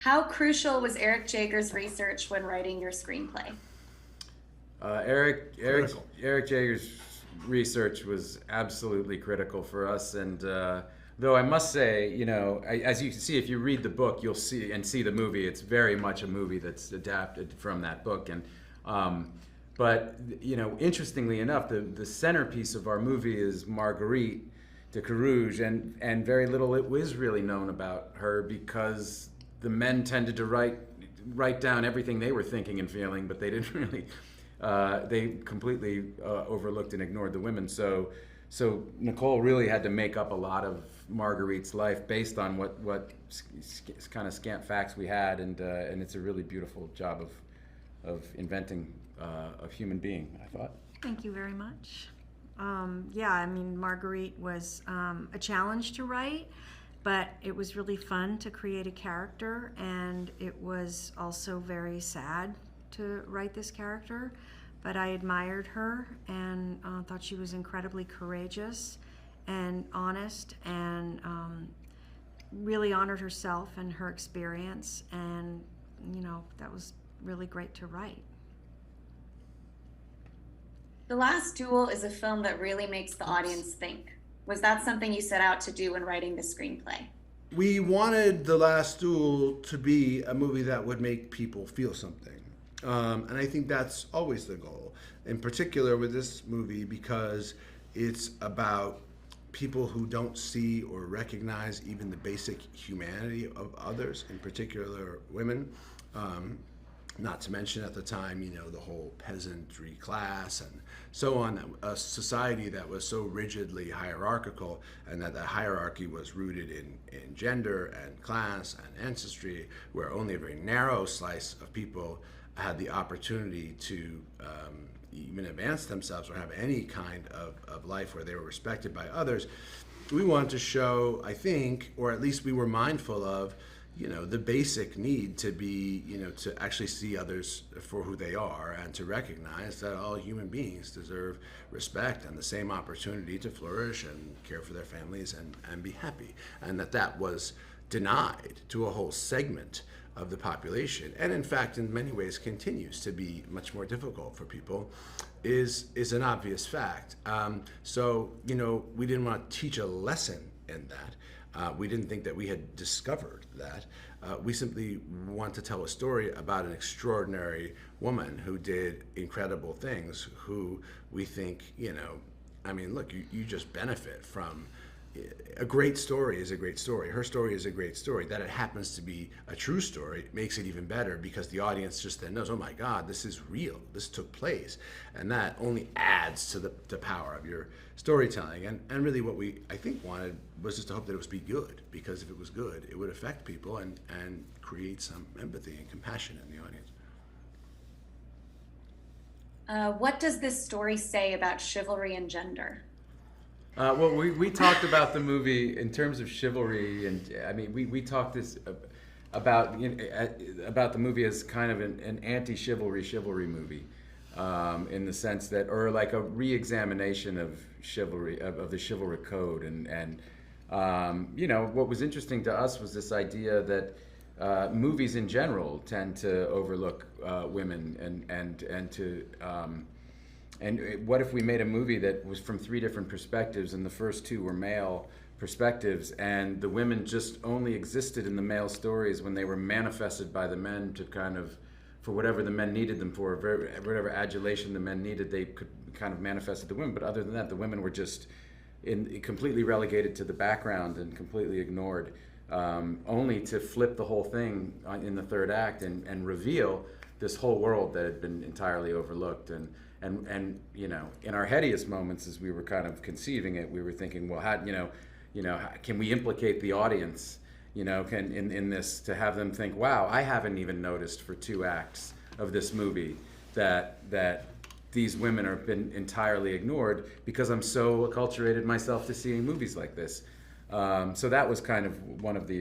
How crucial was Eric Jager's research when writing your screenplay? Uh, Eric Eric Critical. Eric Jager's research was absolutely critical for us, and though I must say, as you can see, if you read the book, you'll see the movie. It's very much a movie that's adapted from that book, and but interestingly enough, the centerpiece of our movie is Marguerite de Carouge, and very little it was really known about her because the men tended to write down everything they were thinking and feeling, but they didn't really. They completely overlooked and ignored the women. So Nicole really had to make up a lot of Marguerite's life based on what kind of scant facts we had, and it's a really beautiful job of inventing a human being, I thought. Thank you very much. Yeah, I mean, Marguerite was a challenge to write, but it was really fun to create a character, and it was also very sad to write this character. But I admired her and thought she was incredibly courageous and honest and really honored herself and her experience, and that was really great to write. The Last Duel is a film that really makes the audience think. Was that something you set out to do when writing the screenplay? We wanted The Last Duel to be a movie that would make people feel something. And I think that's always the goal, in particular with this movie, because it's about people who don't see or recognize even the basic humanity of others, in particular women. Not to mention at the time, the whole peasantry class and so on, a society that was so rigidly hierarchical, and that hierarchy was rooted in gender and class and ancestry, where only a very narrow slice of people had the opportunity to even advance themselves or have any kind of life where they were respected by others. We wanted to show, I think, or at least we were mindful of, the basic need to be, to actually see others for who they are, and to recognize that all human beings deserve respect and the same opportunity to flourish and care for their families and be happy. And that was denied to a whole segment of the population, and in fact in many ways continues to be much more difficult for people, is an obvious fact. So we didn't want to teach a lesson in that. We didn't think that we had discovered that. We simply want to tell a story about an extraordinary woman who did incredible things, who we think, look, you just benefit from. A great story is a great story. Her story is a great story. That it happens to be a true story makes it even better, because the audience just then knows, oh my God, this is real. This took place. And that only adds to the power of your storytelling. And really what we, I think, wanted was just to hope that it would be good, because if it was good, it would affect people and create some empathy and compassion in the audience. What does this story say about chivalry and gender? Well, we talked about the movie in terms of chivalry, and I mean, we talked about about the movie as kind of an anti-chivalry movie, in the sense that, or like a re-examination of chivalry, of the chivalric code, and what was interesting to us was this idea that movies in general tend to overlook women, and to and what if we made a movie that was from three different perspectives, and the first two were male perspectives, and the women just only existed in the male stories when they were manifested by the men to kind of, for whatever the men needed them for, whatever adulation the men needed, they could kind of manifest the women. But other than that, the women were just completely relegated to the background and completely ignored, only to flip the whole thing in the third act and reveal this whole world that had been entirely overlooked. And in our headiest moments, as we were kind of conceiving it, we were thinking, well, how can we implicate the audience, can in this, to have them think, wow, I haven't even noticed for two acts of this movie that these women have been entirely ignored, because I'm so acculturated myself to seeing movies like this. So that was kind of one of the